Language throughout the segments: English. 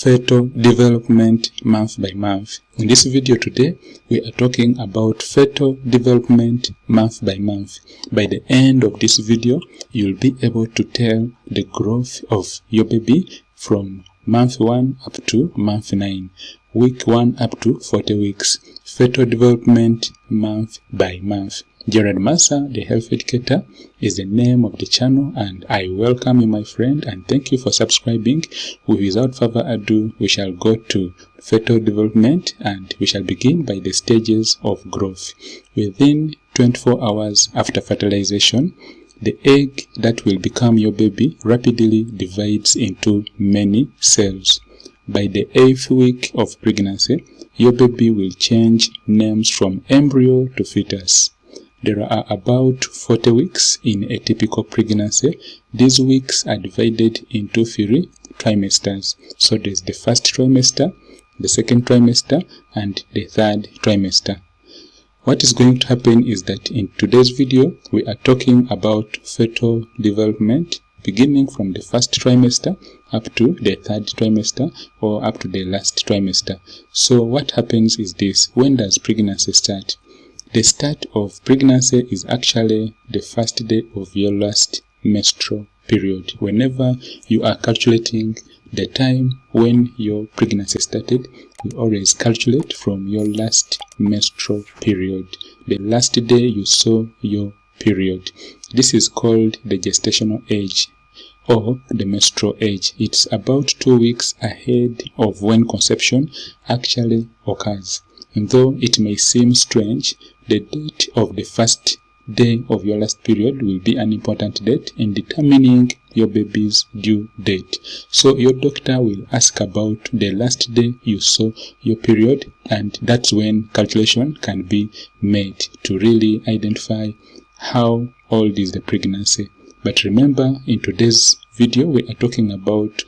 fetal development month by month. In this video today, we are talking about fetal development month by month. By the end of this video, you'll be able to tell the growth of your baby from month 1 up to month 9, week 1 up to 40 weeks, fetal development month by month. GERALD MASSA, the health educator, is the name of the channel, and I welcome you, my friend, and thank you for subscribing. Without further ado, we shall go to fetal development, and we shall begin by the stages of growth. Within 24 hours after fertilization, the egg that will become your baby rapidly divides into many cells. By the 8th week of pregnancy, your baby will change names from embryo to fetus. There are about 40 weeks in a typical pregnancy. These weeks are divided into 3 trimesters. So there's the first trimester, the second trimester, and the third trimester. What is going to happen is that in today's video, we are talking about fetal development beginning from the first trimester up to the third trimester or up to the last trimester. So what happens is this: when does pregnancy start? The start of pregnancy is actually the first day of your last menstrual period. Whenever you are calculating the time when your pregnancy started, you always calculate from your last menstrual period, the last day you saw your period. This is called the gestational age or the menstrual age. It's about 2 weeks ahead of when conception actually occurs. And though it may seem strange, the date of the first day of your last period will be an important date in determining your baby's due date. So your doctor will ask about the last day you saw your period, and that's when calculation can be made to really identify how old is the pregnancy. But remember, in today's video, we are talking about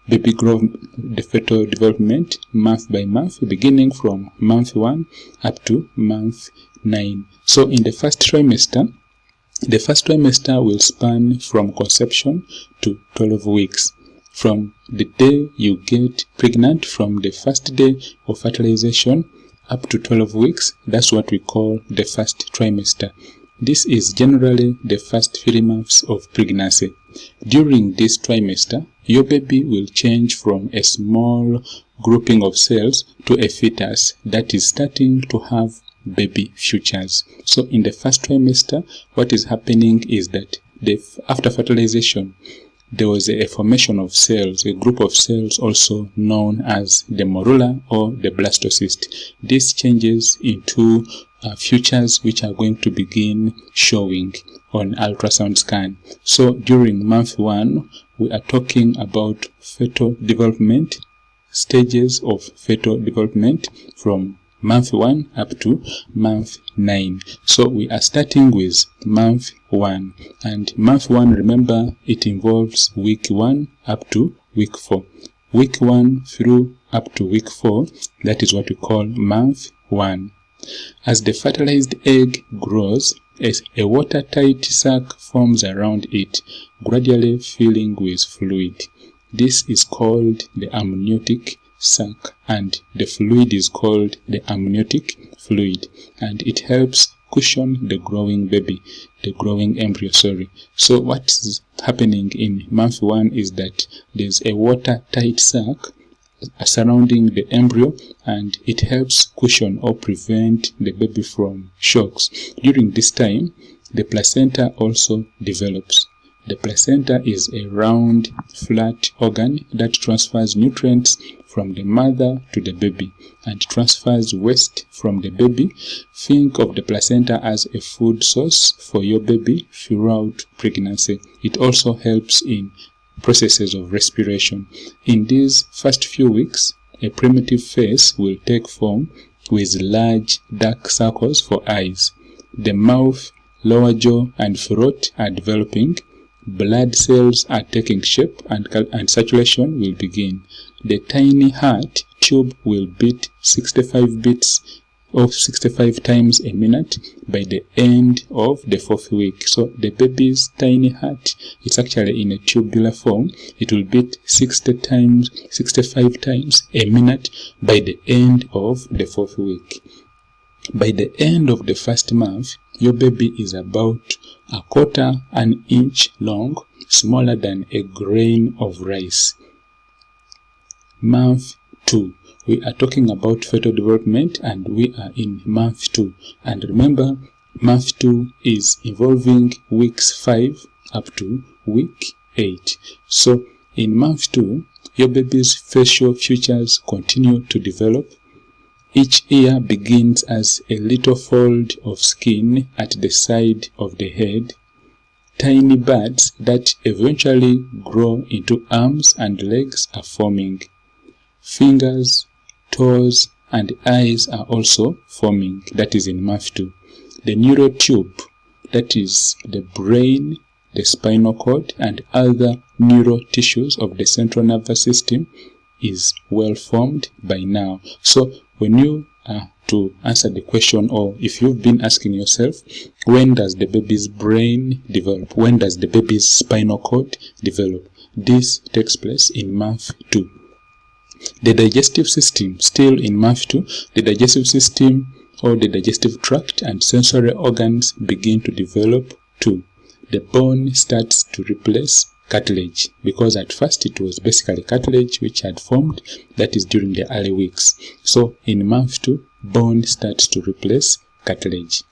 baby growth, the fetal development month by month, beginning from month 1 up to month 9. So in the first trimester will span from conception to 12 weeks. From the day you get pregnant, from the first day of fertilization up to 12 weeks, that's what we call the first trimester. This is generally the first 3 months of pregnancy. During this trimester, your baby will change from a small grouping of cells to a fetus that is starting to have baby futures. So in the first trimester, what is happening is that after fertilization, there was a formation of cells, a group of cells also known as the morula or the blastocyst. This changes into futures which are going to begin showing on ultrasound scan. So during month 1, we are talking about fetal development, stages of fetal development from month 1 up to month 9. So we are starting with month 1, and month 1, remember, it involves week 1 up to week 4. Week 1 through up to week 4, that is what we call month 1. As the fertilized egg grows, a watertight sac forms around it, gradually filling with fluid. This is called the amniotic sac, and the fluid is called the amniotic fluid, and it helps cushion the growing baby, the growing embryo, So what's happening in month 1 is that there's a watertight sac surrounding the embryo, and it helps cushion or prevent the baby from shocks. During this time, the placenta also develops. The placenta is a round, flat organ that transfers nutrients from the mother to the baby and transfers waste from the baby. Think of the placenta as a food source for your baby throughout pregnancy. It also helps in processes of respiration. In these first few weeks, a primitive face will take form with large dark circles for eyes. The mouth, lower jaw, and throat are developing. Blood cells are taking shape, and circulation will begin. The tiny heart tube will beat 65 beats of 65 times a minute by the end of the 4th week. So the baby's tiny heart, it's actually in a tubular form. It will beat 65 times a minute by the end of the 4th week. By the end of the 1st month, your baby is about 1/4 inch long, smaller than a grain of rice. Month 2. We are talking about fetal development and we are in month 2. And remember, month 2 is involving weeks 5 up to week 8. So in month 2, your baby's facial features continue to develop. Each ear begins as a little fold of skin at the side of the head. Tiny buds that eventually grow into arms and legs are forming. Fingers, toes, and eyes are also forming. That is in month 2. The neural tube, that is the brain, the spinal cord, and other neural tissues of the central nervous system, is well formed by now. So when you are to answer the question, or if you've been asking yourself, when does the baby's brain develop? When does the baby's spinal cord develop? This takes place in month 2. The digestive system, still in month 2, the digestive system or the digestive tract and sensory organs begin to develop too. The bone starts to replace cartilage, because at first it was basically cartilage which had formed, that is during the early weeks. So in month 2, bone starts to replace cartilage.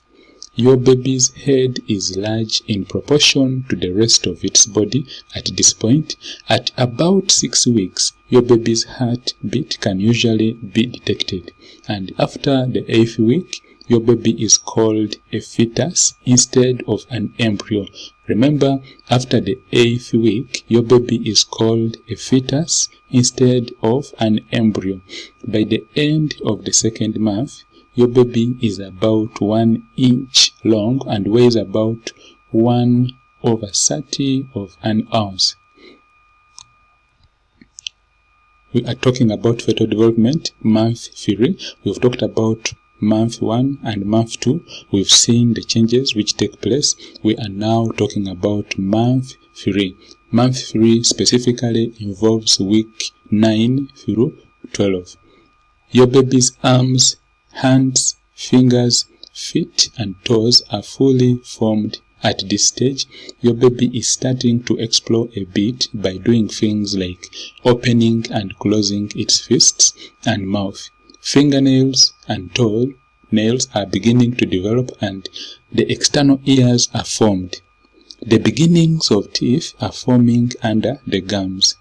Your baby's head is large in proportion to the rest of its body at this point. At about 6 weeks, your baby's heartbeat can usually be detected. And after the 8th week, your baby is called a fetus instead of an embryo. Remember, after the 8th week, your baby is called a fetus instead of an embryo. By the end of the 2nd month, your baby is about 1 inch long and weighs about 1/30 of an ounce. We are talking about fetal development, month 3. We've talked about month 1 and month 2. We've seen the changes which take place. We are now talking about month 3. Month 3 specifically involves week 9 through 12. Your baby's arms, hands, fingers, feet, and toes are fully formed at this stage. Your baby is starting to explore a bit by doing things like opening and closing its fists and mouth. Fingernails and toe nails are beginning to develop and the external ears are formed. The beginnings of teeth are forming under the gums.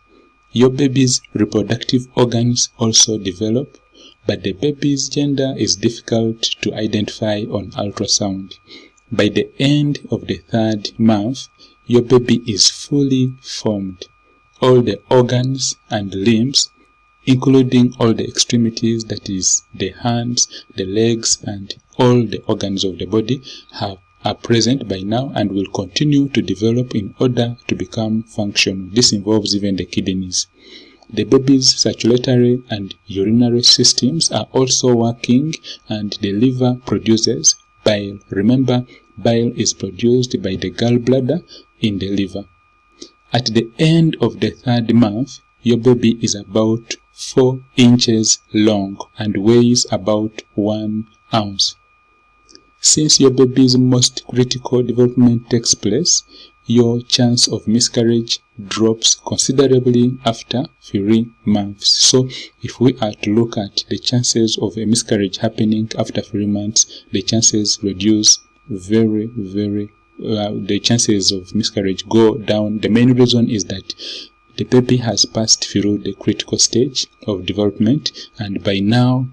Your baby's reproductive organs also develop, but the baby's gender is difficult to identify on ultrasound. By the end of the 3rd month, your baby is fully formed. All the organs and limbs, including all the extremities, that is the hands, the legs, and all the organs of the body, are present by now and will continue to develop in order to become functional. This involves even the kidneys. The baby's circulatory and urinary systems are also working, and the liver produces bile. Remember, bile is produced by the gallbladder in the liver. At the end of the 3rd month, your baby is about 4 inches long and weighs about 1 ounce. Since your baby's most critical development takes place, your chance of miscarriage drops considerably after 3 months. So if we are to look at the chances of a miscarriage happening after 3 months, the chances reduce the chances of miscarriage go down. The main reason is that the baby has passed through the critical stage of development, and by now,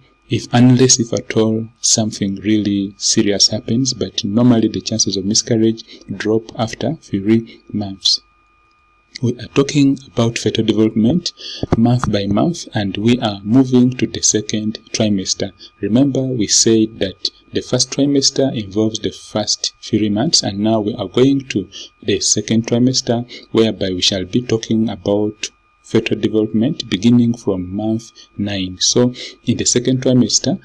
unless if at all something really serious happens, but normally the chances of miscarriage drop after 3 months. We are talking about fetal development month by month, and we are moving to the 2nd trimester. Remember, we said that the 1st trimester involves the first 3 months, and now we are going to the 2nd trimester, whereby we shall be talking about fetal development beginning from month 9. So in the second trimester,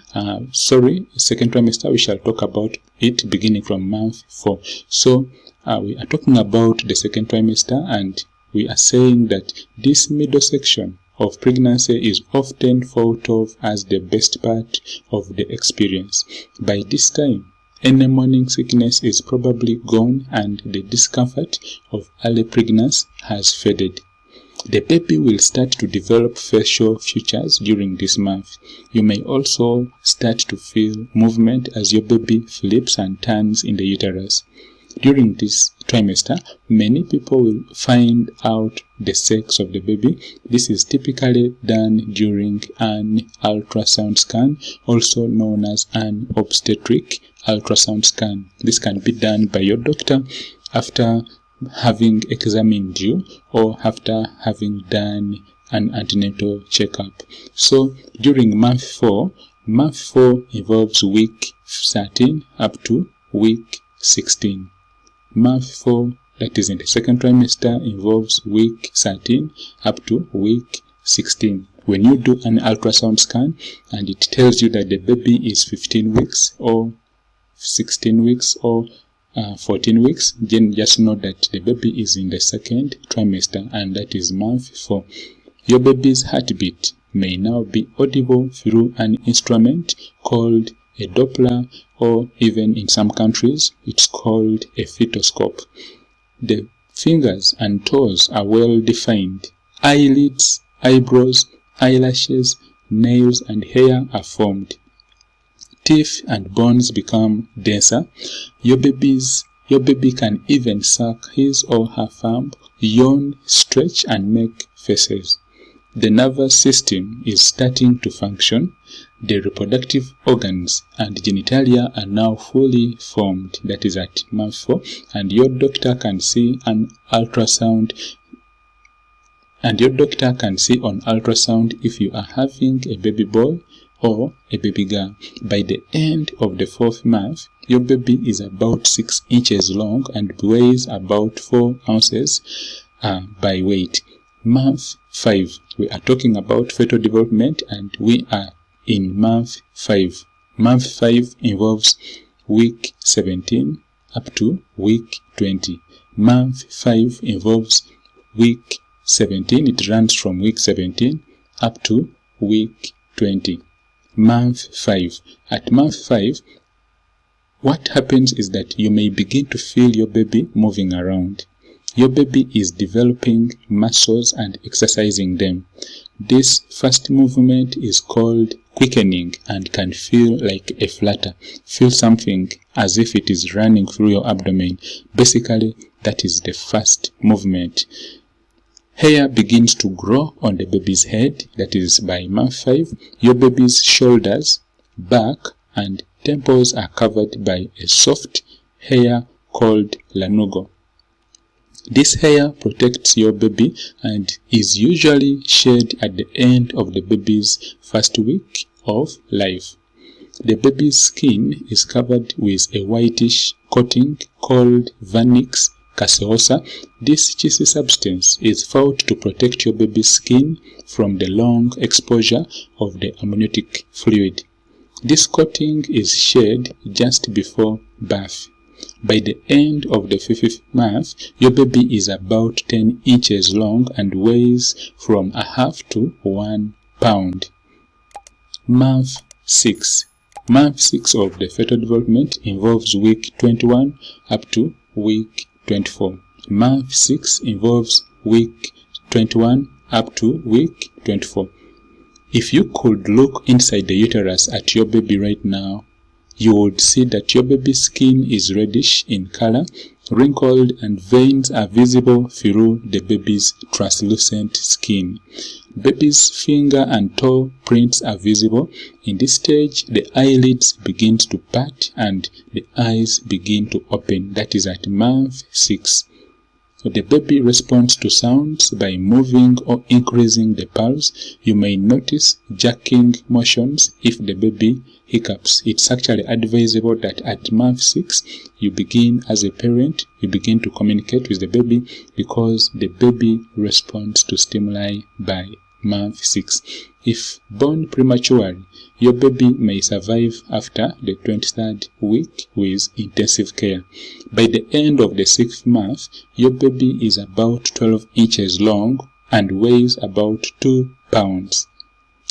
we shall talk about it beginning from month 4. So we are talking about the second trimester, and we are saying that this middle section of pregnancy is often thought of as the best part of the experience. By this time, any morning sickness is probably gone and the discomfort of early pregnancy has faded. The baby will start to develop facial features during this month. You may also start to feel movement as your baby flips and turns in the uterus. During this trimester, many people will find out the sex of the baby. This is typically done during an ultrasound scan, also known as an obstetric ultrasound scan. This can be done by your doctor after having examined you or after having done an antenatal checkup. So during month 4 involves week 13 up to week 16. Month 4, that is in the second trimester, involves week 13 up to week 16. When you do an ultrasound scan and it tells you that the baby is 15 weeks or 16 weeks or 14 weeks, then just know that the baby is in the second trimester, and that is month 4. Your baby's heartbeat may now be audible through an instrument called a Doppler, or even in some countries it's called a fetoscope. The fingers and toes are well defined. Eyelids, eyebrows, eyelashes, nails and hair are formed. Teeth and bones become denser. Your baby can even suck his or her thumb, yawn, stretch and make faces. The nervous system is starting to function. The reproductive organs and genitalia are now fully formed, that is at month 4, and your doctor can see on ultrasound if you are having a baby boy or a baby girl. By the end of the 4th month, your baby is about 6 inches long and weighs about 4 ounces by weight. Month 5, we are talking about fetal development, and we are in month 5. Month 5 involves week 17 up to week 20. Month 5 involves week 17. It runs from week 17 up to week 20. Month 5. At month 5, what happens is that you may begin to feel your baby moving around. Your baby is developing muscles and exercising them. This first movement is called quickening and can feel like a flutter. Feel something as if it is running through your abdomen. Basically, that is the first movement. Hair begins to grow on the baby's head, that is by month 5. Your baby's shoulders, back, and temples are covered by a soft hair called lanugo. This hair protects your baby and is usually shed at the end of the baby's first week of life. The baby's skin is covered with a whitish coating called vernix caseosa. This cheesy substance is thought to protect your baby's skin from the long exposure of the amniotic fluid. This coating is shed just before birth. By the end of the 5th month, your baby is about 10 inches long and weighs from a half to 1 pound. Month 6. Month 6 of the fetal development involves week 21 up to week 24. Month 6 involves week 21 up to week 24. If you could look inside the uterus at your baby right now, you would see that your baby's skin is reddish in color, wrinkled, and veins are visible through the baby's translucent skin. Baby's finger and toe prints are visible. In this stage, the eyelids begin to part and the eyes begin to open. That is at month 6. The baby responds to sounds by moving or increasing the pulse. You may notice jerking motions if the baby hiccups. It's actually advisable that at month 6, you begin, as a parent, you begin to communicate with the baby, because the baby responds to stimuli by month 6. If born prematurely, your baby may survive after the 23rd week with intensive care. By the end of the 6th month, your baby is about 12 inches long and weighs about 2 pounds.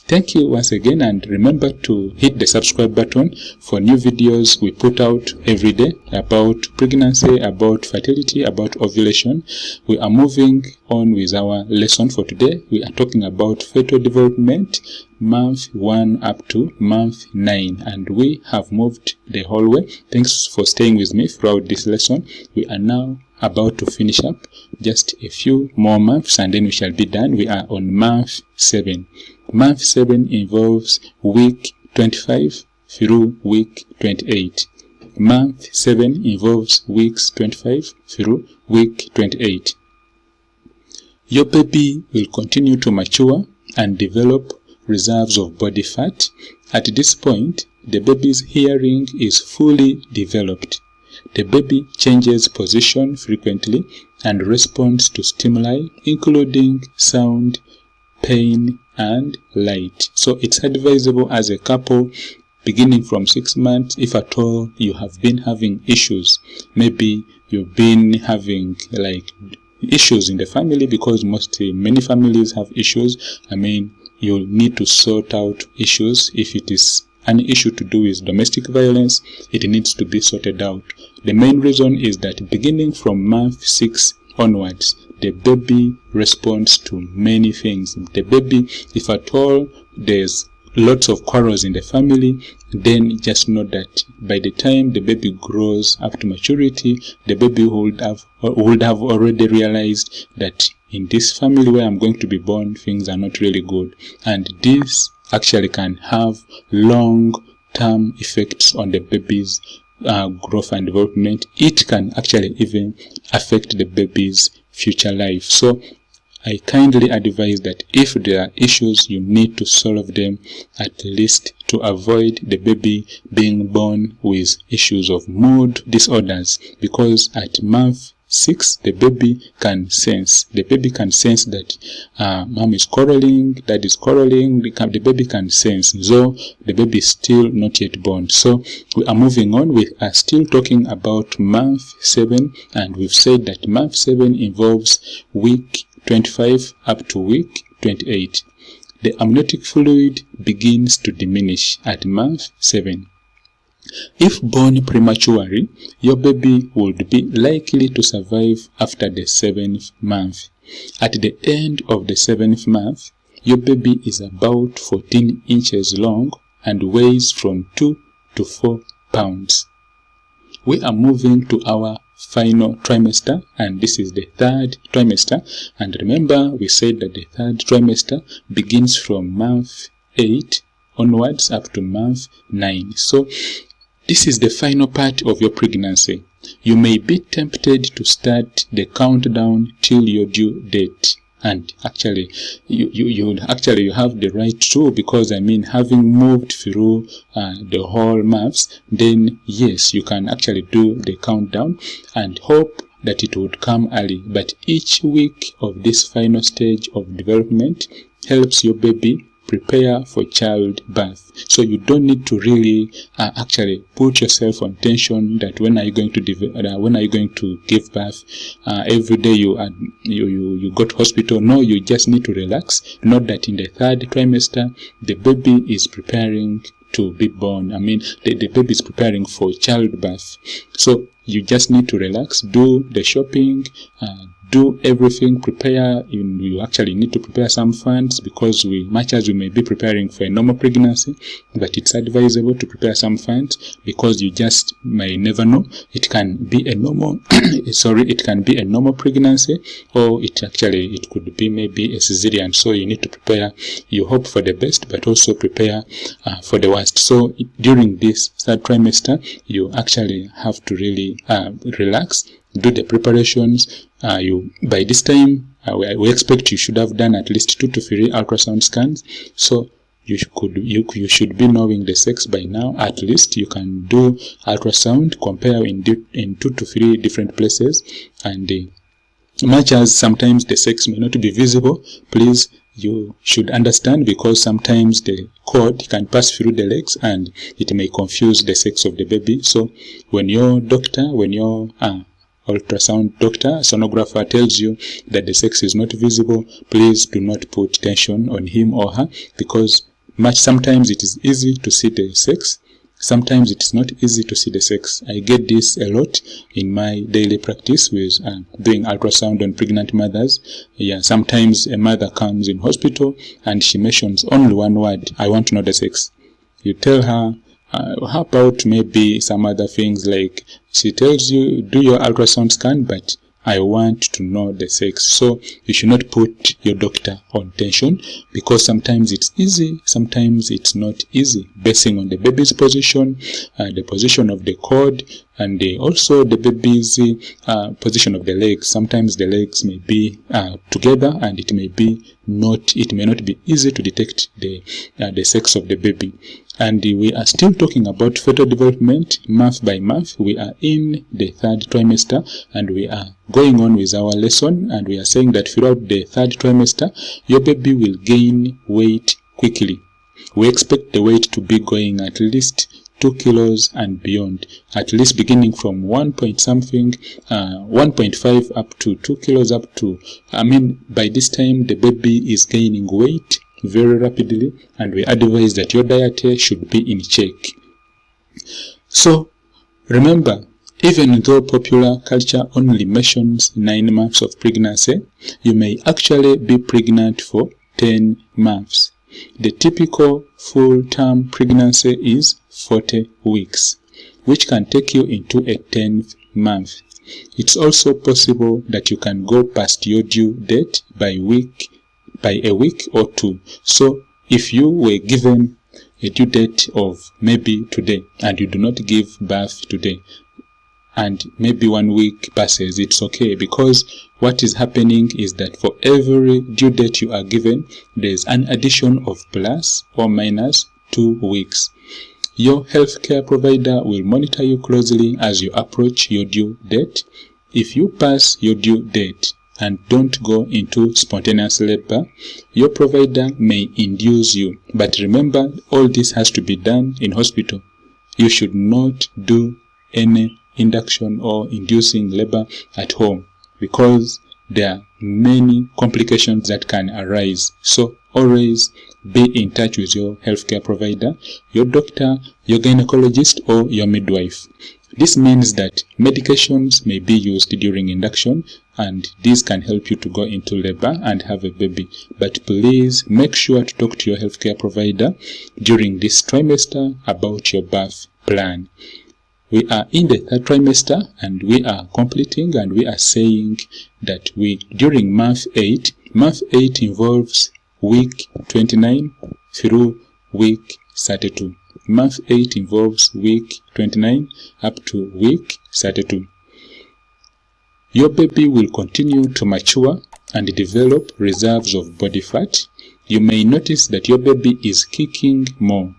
Thank you once again, and remember to hit the subscribe button for new videos we put out every day about pregnancy, about fertility, about ovulation. We are moving on with our lesson for today. We are talking about fetal development, month 1 up to month 9, and we have moved the whole way. Thanks for staying with me throughout this lesson. We are now about to finish up just a few more months, and then we shall be done. We are on month 7. Month 7 involves week 25 through week 28. Month 7 involves weeks 25 through week 28. Your baby will continue to mature and develop reserves of body fat. At this point, the baby's hearing is fully developed. The baby changes position frequently and responds to stimuli, including sound, pain, and light. So it's advisable as a couple, beginning from 6 months, if at all you have been having issues. Maybe you've been having issues in the family, because many families have issues. You need to sort out issues. If it is an issue to do with domestic violence, it needs to be sorted out. The main reason is that beginning from month 6 onwards, the baby responds to many things. The baby, if at all there's lots of quarrels in the family, then just know that by the time the baby grows up to maturity, the baby would have already realized that in this family where I'm going to be born, things are not really good. And this actually can have long-term effects on the baby's growth and development. It can actually even affect the baby's future life. So I kindly advise that if there are issues, you need to solve them, at least to avoid the baby being born with issues of mood disorders, because at month 6, the baby can sense. The baby can sense that mom is quarreling, dad is quarreling. The baby can sense, though the baby is still not yet born. So we are moving on. We are still talking about month 7, and we've said that month 7 involves week 25 up to week 28. The amniotic fluid begins to diminish at month 7. If born prematurely, your baby would be likely to survive after the 7th month. At the end of the 7th month, your baby is about 14 inches long and weighs from 2 to 4 pounds. We are moving to our final trimester, and this is the 3rd trimester. And remember, we said that the 3rd trimester begins from month 8 onwards up to month 9. So this is the final part of your pregnancy. You may be tempted to start the countdown till your due date, and actually you have the right to, because having moved through the whole months, then yes, you can actually do the countdown and hope that it would come early. But each week of this final stage of development helps your baby prepare for childbirth. So you don't need to really actually put yourself on tension that when are you going to give birth. Every day you go to hospital. No, you just need to relax. Note that in the 3rd trimester, the baby is preparing to be born. The baby is preparing for childbirth. So you just need to relax, do the shopping, do everything, prepare. You actually need to prepare some funds, because much as we may be preparing for a normal pregnancy, but it's advisable to prepare some funds, because you just may never know. It can be a normal it can be a normal pregnancy, or it could be maybe a cesarean. So you need to prepare. You hope for the best, but also prepare for the worst. So during this 3rd trimester, you actually have to really relax, do the preparations, by this time, we expect you should have done at least 2 to 3 ultrasound scans. So you should be knowing the sex by now. At least you can do ultrasound, compare in 2 to 3 different places, and much as sometimes the sex may not be visible, please, you should understand, because sometimes the cord can pass through the legs and it may confuse the sex of the baby. So when your doctor, ultrasound doctor, sonographer tells you that the sex is not visible, please do not put tension on him or her, because sometimes it is easy to see the sex, sometimes it is not easy to see the sex. I get this a lot in my daily practice with doing ultrasound on pregnant mothers. Yeah, sometimes a mother comes in hospital and she mentions only one word: I want to know the sex. You tell her, how about maybe some other things, like she tells you, do your ultrasound scan, but I want to know the sex. So you should not put your doctor on tension, because sometimes it's easy, sometimes it's not easy, basing on the baby's position, the position of the cord, and also the baby's position of the legs. Sometimes the legs may be together, and it may not be easy to detect the sex of the baby. And we are still talking about fetal development month by month. We are in the 3rd trimester, and we are going on with our lesson, and we are saying that throughout the 3rd trimester, your baby will gain weight quickly. We expect the weight to be going at least 2 kilos and beyond, at least beginning from 1.5 up to 2 kilos up to, by this time the baby is gaining weight very rapidly, and we advise that your diet should be in check. So remember, even though popular culture only mentions 9 months of pregnancy, you may actually be pregnant for 10 months. The typical full-term pregnancy is 40 weeks, which can take you into a 10th month. It's also possible that you can go past your due date by a week or 2. So if you were given a due date of maybe today and you do not give birth today, and maybe 1 week passes, it's okay, because what is happening is that for every due date you are given, there's an addition of plus or minus 2 weeks. Your healthcare provider will monitor you closely as you approach your due date. If you pass your due date and don't go into spontaneous labor, your provider may induce you. But remember, all this has to be done in hospital. You should not do any induction or inducing labor at home, because there are many complications that can arise. So always be in touch with your healthcare provider, your doctor, your gynecologist, or your midwife. This means that medications may be used during induction, and these can help you to go into labor and have a baby. But please make sure to talk to your healthcare provider during this trimester about your birth plan. We are in the 3rd trimester, and we are completing, and we are saying that during month 8 involves week 29 through week 32. Month 8 involves week 29 up to week 32. Your baby will continue to mature and develop reserves of body fat. You may notice that your baby is kicking more.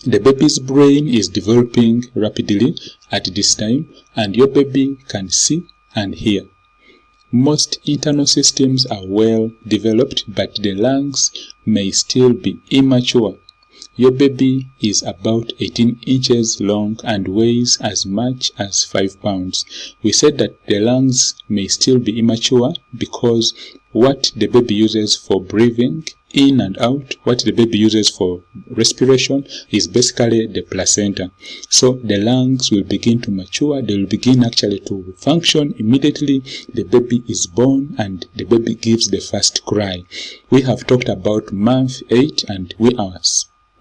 The baby's brain is developing rapidly at this time, and your baby can see and hear. Most internal systems are well developed, but the lungs may still be immature. Your baby is about 18 inches long and weighs as much as 5 pounds. We said that the lungs may still be immature because what the baby uses for breathing in and out, what the baby uses for respiration, is basically the placenta. So the lungs will begin to mature. They will begin actually to function immediately the baby is born and the baby gives the first cry. We have talked about month 8, and we are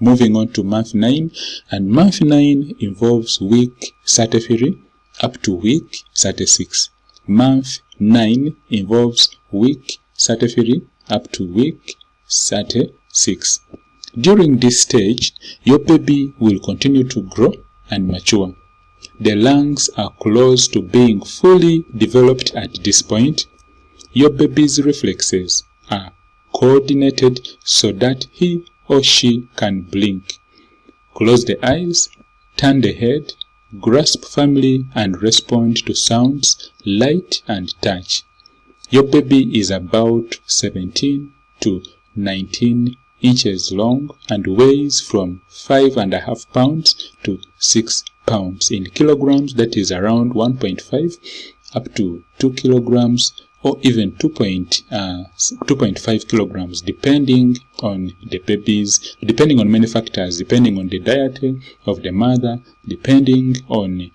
moving on to month 9, and month 9 involves week 33 up to week 36. Month 9 involves week 33 up to week 36. During this stage, your baby will continue to grow and mature. the lungs are close to being fully developed at this point, your baby's reflexes are coordinated so that he or she can blink, close the eyes, turn the head, grasp firmly and respond to sounds, light and touch. Your baby is about 17 to 19 inches long and weighs from 5.5 pounds to 6 pounds. In kilograms, that is around 1.5 up to 2 kilograms or even 2.5 kilograms, depending on the babies, depending on many factors, depending on the diet of the mother, depending on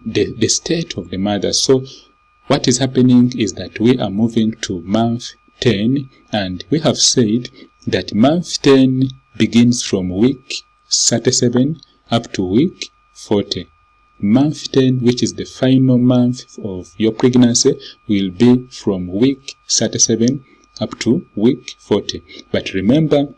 the state of the mother. So what is happening is that we are moving to month 10, and we have said that month 10 begins from week 37 up to week 40. Month 10, which is the final month of your pregnancy, will be from week 37 up to week 40. But remember,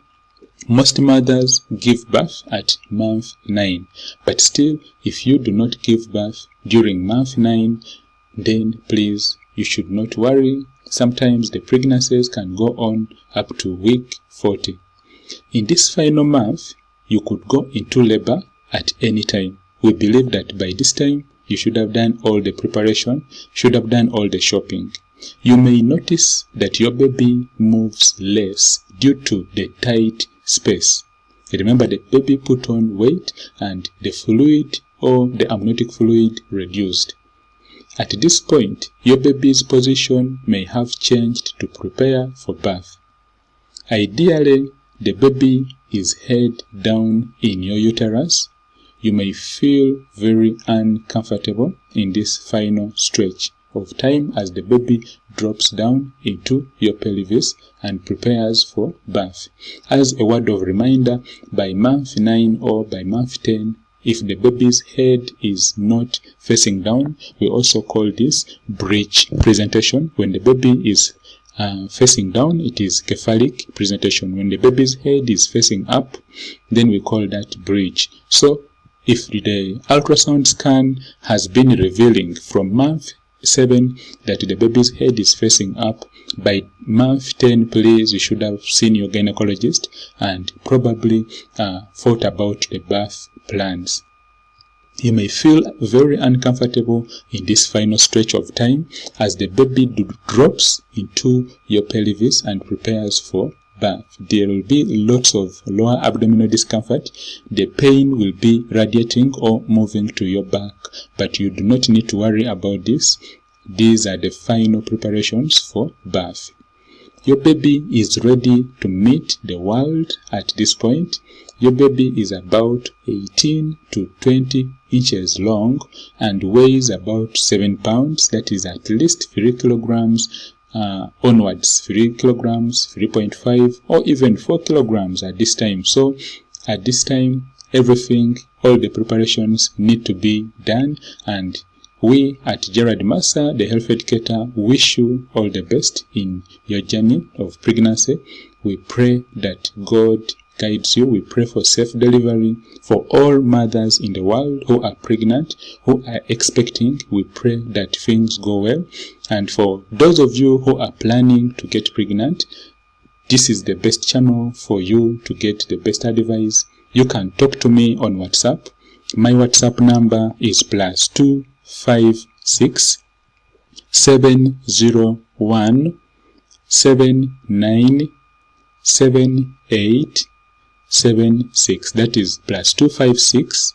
most mothers give birth at month 9. But still, if you do not give birth during month 9, then please, you should not worry. Sometimes the pregnancies can go on up to week 40. In this final month, you could go into labor at any time. We believe that by this time, you should have done all the preparation, should have done all the shopping. You may notice that your baby moves less due to the tight space. Remember, the baby put on weight and the fluid or the amniotic fluid reduced. At this point, your baby's position may have changed to prepare for birth. Ideally, the baby is head down in your uterus. You may feel very uncomfortable in this final stretch of time as the baby drops down into your pelvis and prepares for birth. As a word of reminder, by month 9 or by month 10, if the baby's head is not facing down, we also call this breech presentation. When the baby is facing down, it is cephalic presentation. When the baby's head is facing up, then we call that breech. So, if the ultrasound scan has been revealing from month 7 that the baby's head is facing up, by month 10, please, you should have seen your gynecologist and probably thought about the birth plans. You may feel very uncomfortable in this final stretch of time as the baby drops into your pelvis and prepares for birth. There will be lots of lower abdominal discomfort. The pain will be radiating or moving to your back, but you do not need to worry about this. These are the final preparations for birth. Your baby is ready to meet the world at this point. Your baby is about 18 to 20 inches long and weighs about 7 pounds. That is at least 3 kilograms onwards, 3 kilograms, 3.5 or even 4 kilograms at this time. So at this time, everything, all the preparations need to be done, and we at GERALD MASSA, the health educator, wish you all the best in your journey of pregnancy. We pray that God guides you. We pray for safe delivery for all mothers in the world who are pregnant, who are expecting. We pray that things go well. And for those of you who are planning to get pregnant, this is the best channel for you to get the best advice. You can talk to me on WhatsApp. My WhatsApp number is +256 701 7978 76. That is +256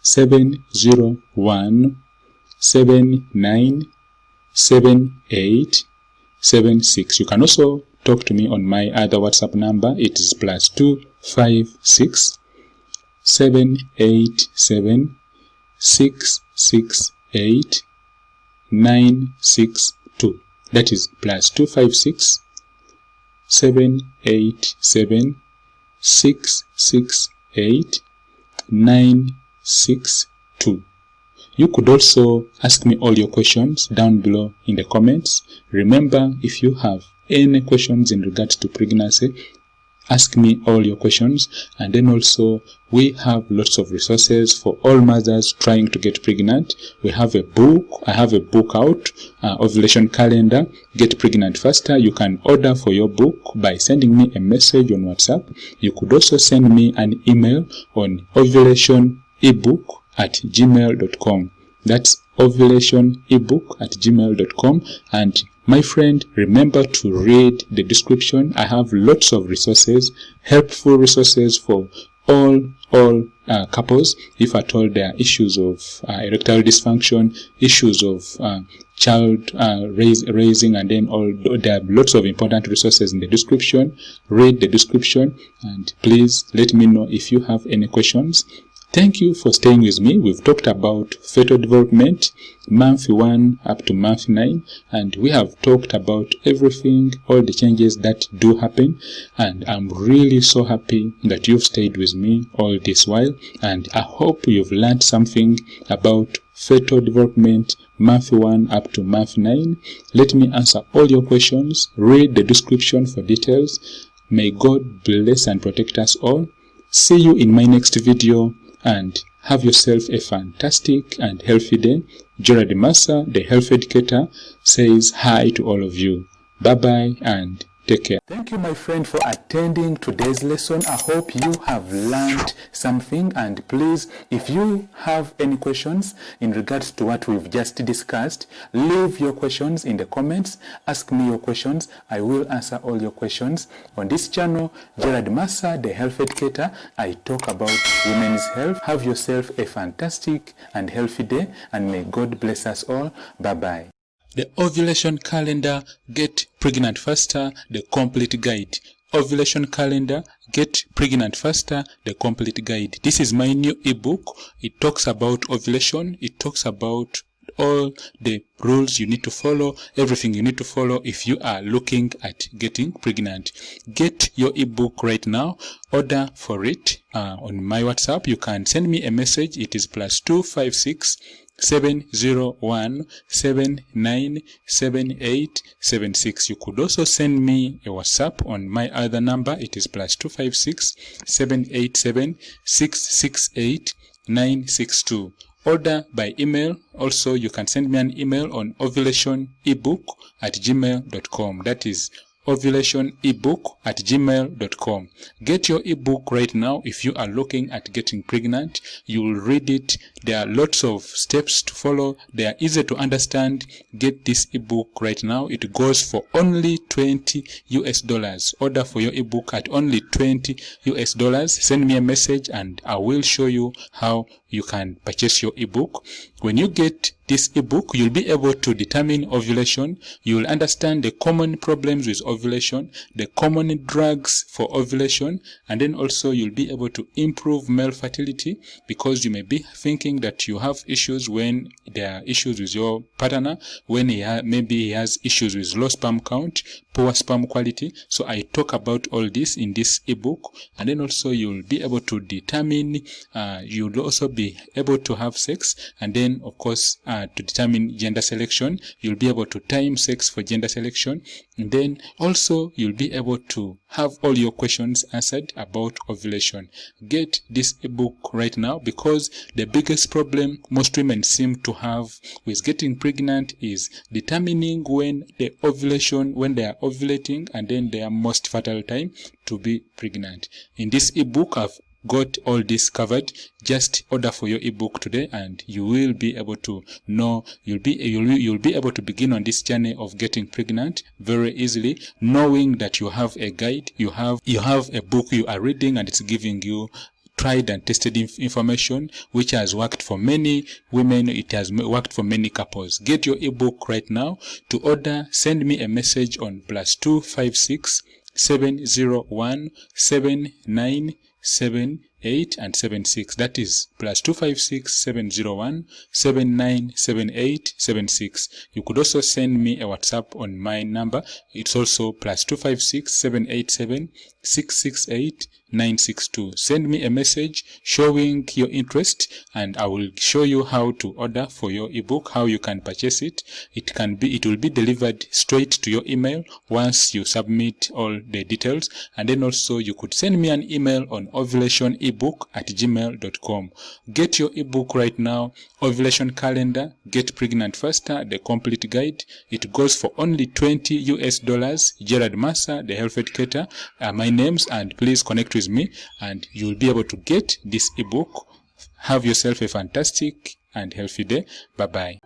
701 7978 76. You can also talk to me on my other WhatsApp number. It is +256 787 668 962. That is +256 787 668 962. You could also ask me all your questions down below in the comments. Remember, if you have any questions in regards to pregnancy, ask me all your questions. And then also we have lots of resources for all mothers trying to get pregnant. We have a book. I have a book out, ovulation calendar, Get Pregnant Faster. You can order for your book by sending me a message on WhatsApp. You could also send me an email on ovulationebook@gmail.com. That's ovulationebook@gmail.com. And my friend, remember to read the description. I have lots of resources, helpful resources for all couples, if at all there are issues of erectile dysfunction, issues of child raising, and then there are lots of important resources in the description. Read the description and please let me know if you have any questions. Thank you for staying with me. We've talked about fetal development, month 1 up to month 9, and we have talked about everything, all the changes that do happen, and I'm really so happy that you've stayed with me all this while, and I hope you've learned something about fetal development, month 1 up to month 9. Let me answer all your questions. Read the description for details. May God bless and protect us all. See you in my next video, and have yourself a fantastic and healthy day. GERALD MASSA, the health educator, says hi to all of you. Bye bye and take care. Thank you, my friend, for attending today's lesson. I hope you have learned something, and please, if you have any questions in regards to what we've just discussed, leave your questions in the comments. Ask me your questions. I will answer all your questions. On this channel, GERALD MASSA, the health educator, I talk about women's health. Have yourself a fantastic and healthy day, and may God bless us all. Bye bye. The ovulation calendar, Get Pregnant Faster, the complete guide. Ovulation calendar, Get Pregnant Faster, the complete guide. This is my new ebook. It talks about ovulation. It talks about all the rules you need to follow, everything you need to follow if you are looking at getting pregnant. Get your ebook right now. Order for it on my WhatsApp. You can send me a message. It is +256 701 797876. You could also send me a WhatsApp on my other number. It is +256 787 668 962. Order by email. Also, you can send me an email on ovulationebook@gmail.com. That is ovulationebook@gmail.com. Get your ebook right now. If you are looking at getting pregnant, you will read it. There are lots of steps to follow. They are easy to understand. Get this ebook right now. It goes for only $20. Order for your ebook at only $20. Send me a message and I will show you how you can purchase your ebook. When you get this ebook, you'll be able to determine ovulation. You'll understand the common problems with ovulation, the common drugs for ovulation, and then also you'll be able to improve male fertility, because you may be thinking that you have issues when there are issues with your partner, when maybe he has issues with low sperm count, poor sperm quality. So I talk about all this in this ebook, and then also you'll be able to determine, you'll also be able to have sex, and then of course to determine gender selection. You'll be able to time sex for gender selection, and then also you'll be able to have all your questions answered about ovulation. Get this ebook right now, because the biggest problem most women seem to have with getting pregnant is determining when they are ovulating and then their most fertile time to be pregnant. In this ebook, I've got all this covered. Just order for your ebook today and you will be able to know, you'll be able to begin on this journey of getting pregnant very easily, knowing that you have a guide, you have a book you are reading, and it's giving you tried and tested information which has worked for many women. It has worked for many couples. Get your ebook right now. To order, send me a message on +256 701 7978 8 and 76. That is plus 256 701 7978 76. You could also send me a WhatsApp on my number. It's also plus 256 787 668 962. Send me a message showing your interest, and I will show you how to order for your ebook, how you can purchase it. It will be delivered straight to your email once you submit all the details. And then also you could send me an email on ovulationebook@gmail.com. Get your ebook right now. Ovulation Calendar, Get Pregnant Faster, the complete guide. It goes for only $20 US. Gerald Massa, the health educator, my names, and please connect with me and you'll be able to get this ebook. Have yourself a fantastic and healthy day. Bye bye.